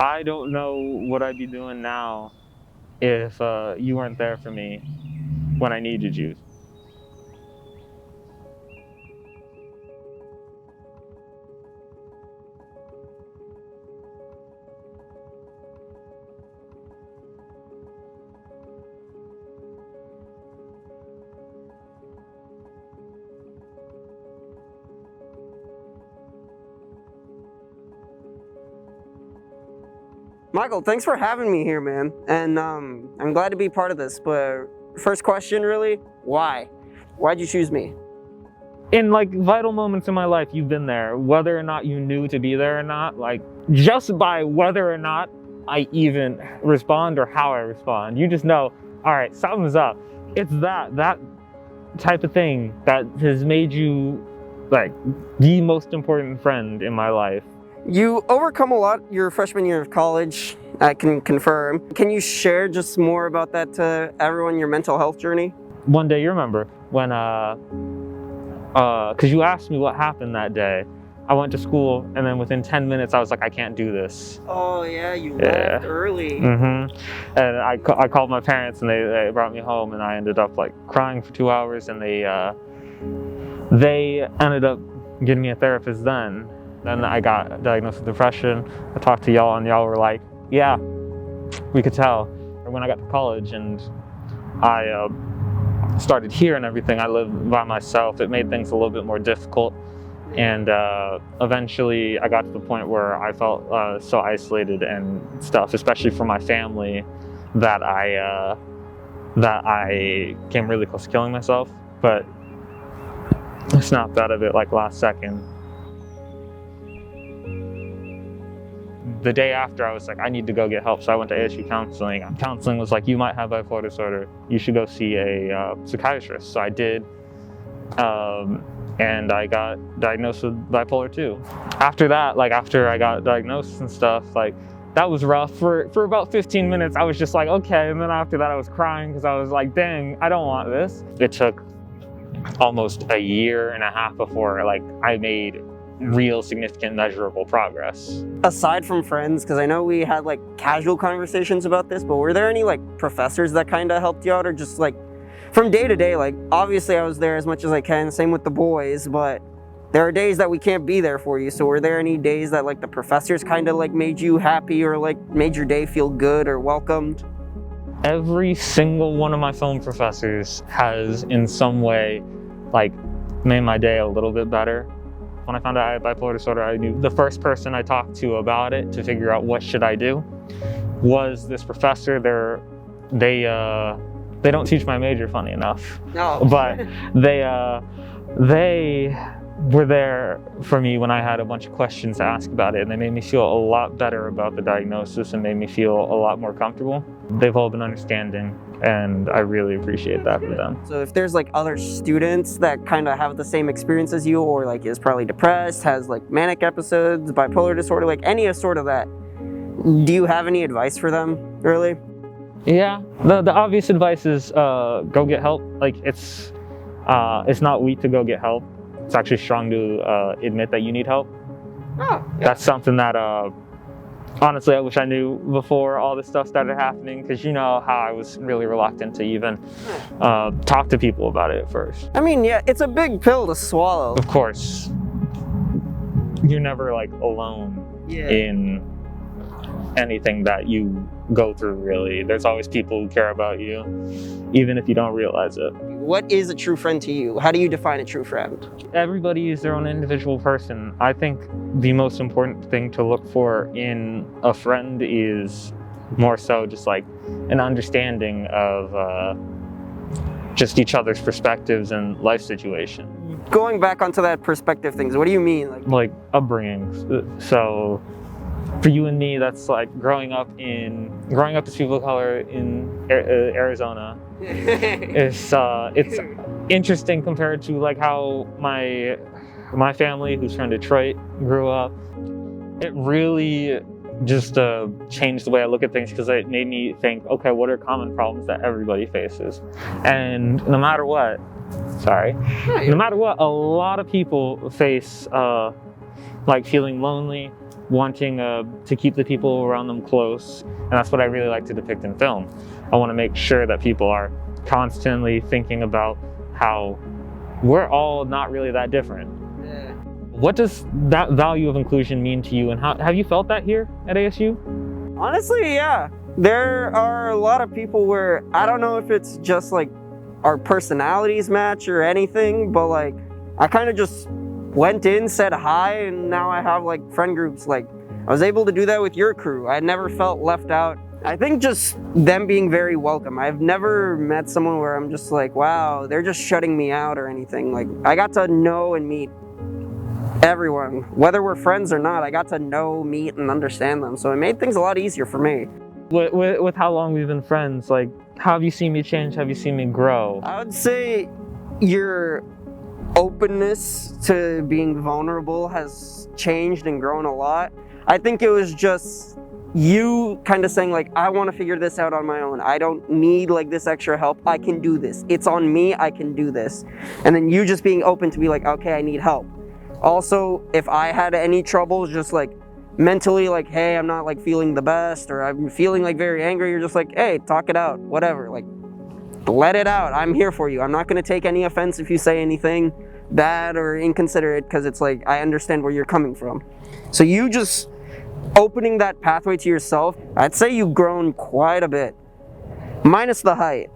I don't know what I'd be doing now if you weren't there for me when I needed you. Michael, thanks for having me here, man. And I'm glad to be part of this. But first question, really, why? Why'd you choose me? In like vital moments in my life, you've been there, whether or not you knew to be there or not, like just by whether or not I even respond or how I respond. You just know, all right, something's up. It's that type of thing that has made you like the most important friend in my life. You overcome a lot your freshman year of college, I can confirm. Can you share just more about that to everyone, your mental health journey? One day, you remember when, because you asked me what happened that day. I went to school, and then within 10 minutes, I was like, I can't do this. Oh yeah, you left early. And I called my parents, and they brought me home, and I ended up like crying for 2 hours, and they ended up getting me a therapist then. Then I got diagnosed with depression. I talked to y'all, and y'all were like, yeah, we could tell. Or when I got to college and I started here and everything, I lived by myself. It made things a little bit more difficult. And eventually I got to the point where I felt so isolated and stuff, especially from my family, that I came really close to killing myself. But I snapped out of it like last second. The day after, I was like, I need to go get help. So I went to ASU Counseling. Counseling was like, you might have bipolar disorder. You should go see a psychiatrist. So I did, and I got diagnosed with bipolar 2. After that, like after I got diagnosed and stuff, like that was rough. For about 15 minutes, I was just like, okay. And then after that, I was crying because I was like, dang, I don't want this. It took almost a year and a half before like I made real significant measurable progress. Aside from friends, because I know we had like casual conversations about this, but were there any like professors that kind of helped you out, or just like from day to day? Like obviously I was there as much as I can, same with the boys, but there are days that we can't be there for you. So were there any days that like the professors kind of like made you happy, or like made your day feel good or welcomed? Every single one of my film professors has in some way like made my day a little bit better. When I found out I had bipolar disorder, I knew the first person I talked to about it to figure out what should I do was this professor. They don't teach my major, funny enough. No. But they were there for me when I had a bunch of questions to ask about it, and they made me feel a lot better about the diagnosis and made me feel a lot more comfortable. They've all been understanding, and I really appreciate that for them. So if there's like other students that kind of have the same experience as you, or like is probably depressed, has like manic episodes, bipolar disorder, like any sort of that, do you have any advice for them, really? Yeah, the obvious advice is go get help. Like it's not weak to go get help. It's actually strong to admit that you need help. Oh, yeah. That's something that honestly I wish I knew before all this stuff started happening, because you know how I was really reluctant to even talk to people about it at first. I mean, yeah, it's a big pill to swallow. Of course, you're never like alone in anything that you go through, really. There's always people who care about you, even if you don't realize it. What is a true friend to you? How do you define a true friend? Everybody is their own individual person. I think the most important thing to look for in a friend is more so just like an understanding of just each other's perspectives and life situation. Going back onto that perspective things, what do you mean? Like upbringings. So for you and me, that's like growing up as people of color in Arizona. It's interesting compared to like how my family, who's from Detroit, grew up. It really just changed the way I look at things, because it made me think, okay, what are common problems that everybody faces? And no matter what, a lot of people face like feeling lonely, wanting to keep the people around them close, and that's what I really like to depict in film. I want to make sure that people are constantly thinking about how we're all not really that different. Yeah. What does that value of inclusion mean to you, and how have you felt that here at ASU? Honestly, yeah. There are a lot of people where I don't know if it's just like our personalities match or anything, but like I kind of just went in, said hi, and now I have like friend groups. Like I was able to do that with your crew. I never felt left out. I think just them being very welcome. I've never met someone where I'm just like, wow, they're just shutting me out or anything. Like I got to know and meet everyone, whether we're friends or not. I got to know, meet, and understand them. So it made things a lot easier for me. With how long we've been friends, like, how have you seen me change? Have you seen me grow? I would say your openness to being vulnerable has changed and grown a lot. I think it was just you kind of saying like, I want to figure this out on my own. I don't need like this extra help. I can do this. It's on me. I can do this. And then you just being open to be like, okay, I need help. Also, if I had any troubles, just like mentally, like, hey, I'm not like feeling the best, or I'm feeling like very angry, you're just like, hey, talk it out, whatever, like let it out. I'm here for you. I'm not going to take any offense if you say anything bad or inconsiderate, because it's like I understand where you're coming from. So you just opening that pathway to yourself, I'd say you've grown quite a bit, minus the height.